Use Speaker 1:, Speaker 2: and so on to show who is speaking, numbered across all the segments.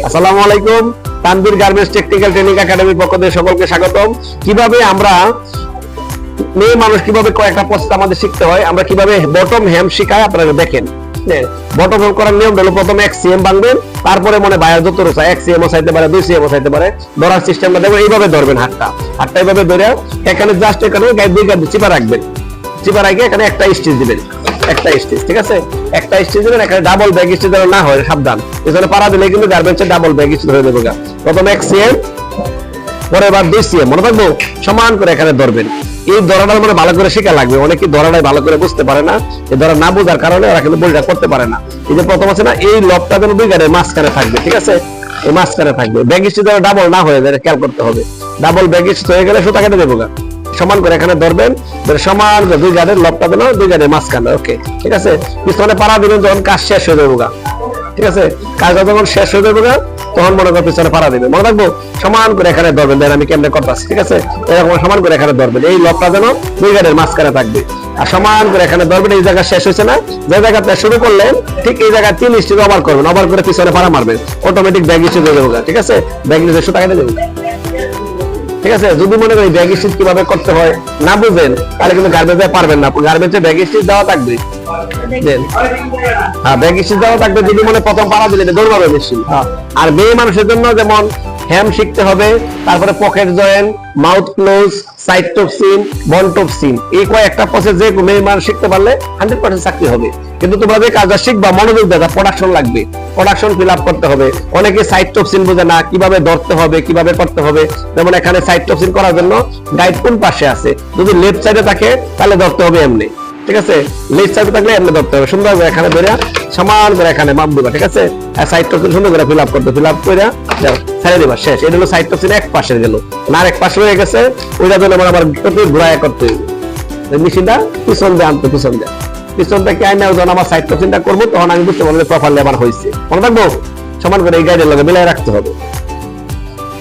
Speaker 1: আসসালামু আলাইকুম। Tanvir garments technical training একাডেমির পক্ষ থেকে সকলকে স্বাগতম। কিভাবে আমরা মেয়ে মানুষ কিভাবে কয়েকটা প্রসেস আমাদের শিখতে হয়, আমরা কিভাবে বটম হেম শিখাই আপনারা দেখেন। বটম হেম করার নিয়ম হলো প্রথমে 1 সিএম বাঁধবেন, তারপরে মনে বাইরে যত রোসা 1 সিএম ও চাইতে পারে 2 সিএম ও চাইতে পারে। ধরার সিস্টেমটা দেখবেন এইভাবে ধরবেন, হাতটা এইভাবে ধরে এখানে জাস্ট এখানে দুই গাদ চিপা রাখবেন। চিপা রাখে এখানে একটা স্টিচ দিবেন, একটা স্টিচ, ঠিক আছে? একটা স্টিচ দিবেন, এখানে ডাবল ব্যাগ স্টিচ যেন না হয়, সাবধান। এখানে পাড়া দিলে কিন্তু গার্মেন্টসের ডাবল ব্যাগ স্টিচ হয়ে যাবে। প্রথমে 1 সিএম, পরে আবার 2 সিএম, মনে থাকবো সমান করে এখানে ধরবেন। এই ধরাটা মানে ভালো করে শেখা লাগবে। অনেকে ধরাটাই ভালো করে বুঝতে পারে না, এই ধরা না বোঝার কারণে ওরা কিন্তু বলটা করতে পারে না। এই যে প্রথম আছে না, এই লবটা যেন দুই গাড়ির মাঝখানে থাকবে, ঠিক আছে? এই মাঝখানে থাকবে, ব্যাগ স্টিচ যেন ডাবল না হয়ে যায়, খেয়াল করতে হবে। ডাবল ব্যাগ স্টিচ হয়ে গেলে সুতা কেটে দেবো। সমান করে এখানে ধরবেন, সমান করে দুই গাড়ির লবটা দেন দুই গাড়ির মাঝখানে, ওকে, ঠিক আছে? পিছনে পাড়া দিবেন যখন কাজ শেষ হয়ে যাবো, ঠিক আছে? কাজটা যখন শেষ হয়ে যাবে তখন মনে করো পিছনে পাড়া দিবেন। মনে রাখবো সমান করে এখানে ধরবেন। দেন আমি কেমনে করতেছি, ঠিক আছে? এরকম সমান করে এখানে ধরবেন, এই লবটা যেন দুই গাড়ির মাঝখানে থাকবে। আর সমান করে এখানে ধরবেন। এই জায়গা শেষ হয়েছে না, যে জায়গাতে শুরু করলেন ঠিক এই জায়গায় 3 স্টিচ ওভার করবেন, ওভার করে পিছনে পাড়া মারবেন, অটোমেটিক ব্যাগ স্টিচ হয়ে যাবে, ঠিক আছে? ব্যাগ স্টিচ সুতা কেটে দেবেন, ঠিক আছে? যদি মনে করি ব্যাগ স্টিচ কিভাবে করতে হয় না বুঝেন, তাহলে কিন্তু গার্মেন্টসে পারবেন না। গার্মেন্টসে ব্যাগ স্টিচ দেওয়া থাকবে, হ্যাঁ, ব্যাগ স্টিচ দেওয়া থাকবে। যদি মনে প্রথম পাড়া দিলে দৌড়াবে মেশিন। আর মেয়ে মানুষের জন্য যেমন হেম শিখতে হবে, তারপরে pocket joint, mouth close, side Topsin, বন টপসিন, এই কয়েকটা প্রসেস যে মেয়ে মানুষ শিখতে পারলে 100% চাকরি হবে। কিন্তু তোমরা যে কাজটা শিখবা মনোযোগ দেওয়া, প্রোডাকশন লাগবে, প্রোডাকশন ফিল আপ করতে হবে। অনেকে সাইড টপসিন বোঝে না, কিভাবে ধরতে হবে, কিভাবে করতে হবে। যেমন এখানে সাইড টপসিন করার জন্য গাইড কোন পাশে আছে, যদি লেফট সাইডে থাকে তাহলে ধরতে হবে এমনি, ঠিক আছে? লেফট সাইডে থাকলে এমনি ধরতে হবে। সুন্দর করে এখানে ধরে সমান করে এখানে মাপ দিবা, ঠিক আছে? আর সাইড টপসিন সুন্দর করে ফিল আপ করতে, ফিল আপ করে ছেড়ে দিবা, শেষ। এটা হলো সাইড টপসিন এক পাশে গেল, না আর এক পাশে হয়ে গেছে, ওইটা জন্য আবার ঘুরাইয়া করতে হবে। মেশিনটা পিছন দিয়ে আনতে, পিছন থেকে আইনা যখন আমার সাইড টপসিনটা করবো তখন আমি বুঝতে পারবো প্রপারলি আমার হয়েছে। মনে থাকবো সমান করে এই গাইডের লগে মিলাই রাখতে হবে।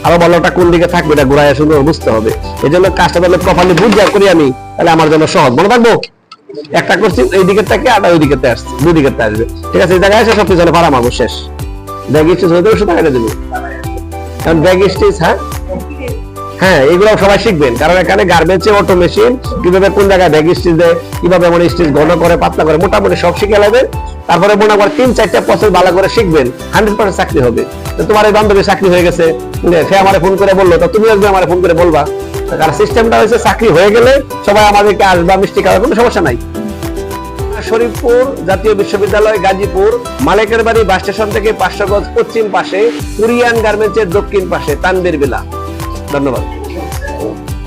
Speaker 1: আরো ভালোটা কোন দিকে থাকবে এটা ঘুরাইয়া সুন্দর বুঝতে হবে। এই জন্য কাজটা তাহলে প্রপারলি বুঝিয়া করি আমি, তাহলে আমার জন্য সহজ। মনে থাকবো একটা করছি এই দিকের থেকে আর ওই দিকে আসছে, দুই দিকে আসবে, ঠিক আছে? এই জায়গায় এসে সব পিছনে পাড়া মারবো, শেষ। ব্যাগ স্টিচ হয়ে যাবে, সুতা কেটে দেবো। কারণ ব্যাগ স্টিচ, হ্যাঁ, এগুলো সবাই শিখবেন, কারণ এখানে গার্মেন্টসে অটো মেশিন কিভাবে কোন জায়গায় ব্যাগ স্টিচ দেয়, কিভাবে মানে স্টিচ ঘন করে পাতলা করে মোটামুটি সব শিখে নেবেন। তারপরে মনে করেন 3-4টা প্রসেস ভালো করে শিখবেন, 100% চাকরি হবে। তো তোমার এই বান্ধবী চাকরি হয়ে গেছে, সে আমার ফোন করে বললো, তো তুমি একবার আমার ফোন করে বলবা। কারণ সিস্টেমটা হয়েছে চাকরি হয়ে গেলে সবাই আমাদেরকে আসবা, মিষ্টি খাওয়ার কোনো সমস্যা নাই। শরীফপুর জাতীয় বিশ্ববিদ্যালয়, গাজীপুর, মালেকের বাড়ি বাস স্টেশন থেকে 500 গজ পশ্চিম পাশে, কোরিয়ান গার্মেন্টসের দক্ষিণ পাশে, তানভীর ভিলা। ধন্যবাদ।